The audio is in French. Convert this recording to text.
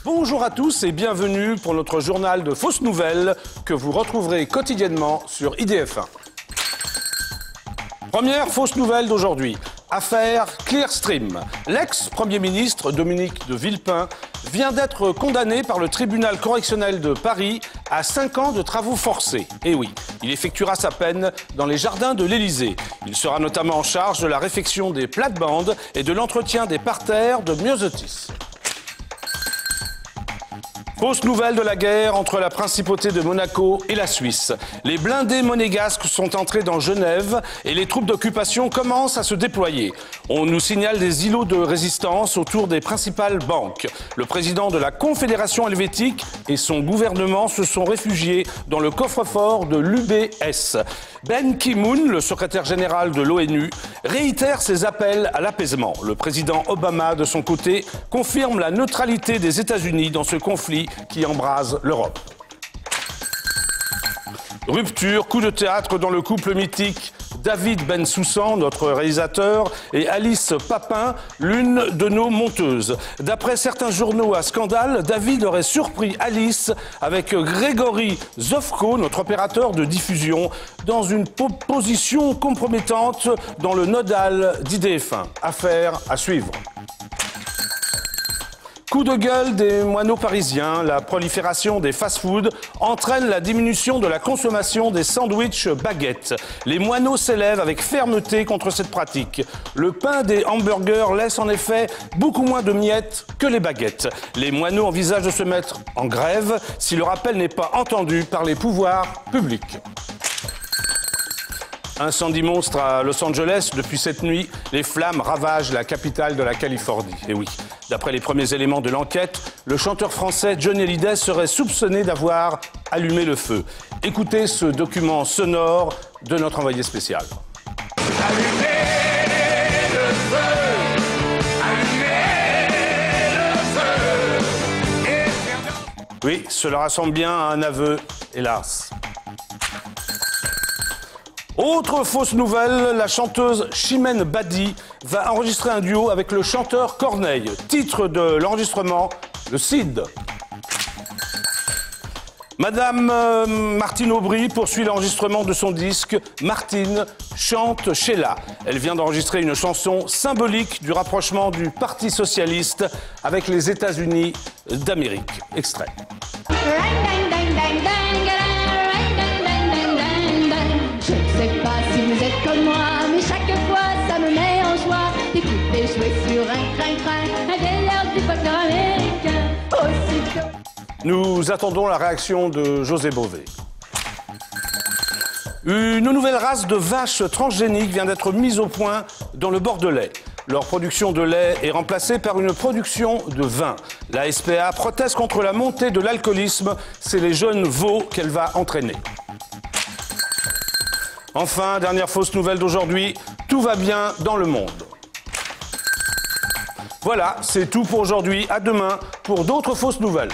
Bonjour à tous et bienvenue pour notre journal de fausses nouvelles que vous retrouverez quotidiennement sur IDF1. Première fausse nouvelle d'aujourd'hui. Affaire Clearstream. L'ex-premier ministre Dominique de Villepin vient d'être condamné par le tribunal correctionnel de Paris à 5 ans de travaux forcés. Et oui, il effectuera sa peine dans les jardins de l'Élysée. Il sera notamment en charge de la réfection des plates-bandes et de l'entretien des parterres de Myosotis. Fausse nouvelle de la guerre entre la principauté de Monaco et la Suisse. Les blindés monégasques sont entrés dans Genève et les troupes d'occupation commencent à se déployer. On nous signale des îlots de résistance autour des principales banques. Le président de la Confédération helvétique et son gouvernement se sont réfugiés dans le coffre-fort de l'UBS. Ben Ki-moon, le secrétaire général de l'ONU, réitère ses appels à l'apaisement. Le président Obama, de son côté, confirme la neutralité des États-Unis dans ce conflit qui embrase l'Europe. Rupture, coup de théâtre dans le couple mythique David Bensoussan, notre réalisateur, et Alice Papin, l'une de nos monteuses. D'après certains journaux à scandale, David aurait surpris Alice avec Grégory Zofko, notre opérateur de diffusion, dans une position compromettante dans le nodal d'IDF1. Affaire à suivre. Coup de gueule des moineaux parisiens, la prolifération des fast-foods entraîne la diminution de la consommation des sandwichs baguettes. Les moineaux s'élèvent avec fermeté contre cette pratique. Le pain des hamburgers laisse en effet beaucoup moins de miettes que les baguettes. Les moineaux envisagent de se mettre en grève si leur appel n'est pas entendu par les pouvoirs publics. Incendie monstre à Los Angeles. Depuis cette nuit, les flammes ravagent la capitale de la Californie. Et oui, d'après les premiers éléments de l'enquête, le chanteur français Johnny Hallyday serait soupçonné d'avoir allumé le feu. Écoutez ce document sonore de notre envoyé spécial. Allumez le feu, allumez le feu. Oui, cela ressemble bien à un aveu, hélas. Autre fausse nouvelle, la chanteuse Chimène Badi va enregistrer un duo avec le chanteur Corneille. Titre de l'enregistrement, le Cid. Madame Martine Aubry poursuit l'enregistrement de son disque Martine chante Sheila. Elle vient d'enregistrer une chanson symbolique du rapprochement du Parti socialiste avec les États-Unis d'Amérique. Extrait. Je ne sais pas si vous êtes comme moi, mais chaque fois ça me met en joie d'écouter jouer sur un crin-crin, un vieil air du folklore américain. Aussitôt. Nous attendons la réaction de José Bové. Une nouvelle race de vaches transgéniques vient d'être mise au point dans le Bordelais. Leur production de lait est remplacée par une production de vin. La SPA proteste contre la montée de l'alcoolisme. C'est les jeunes veaux qu'elle va entraîner. Enfin, dernière fausse nouvelle d'aujourd'hui, tout va bien dans le monde. Voilà, c'est tout pour aujourd'hui. À demain pour d'autres fausses nouvelles.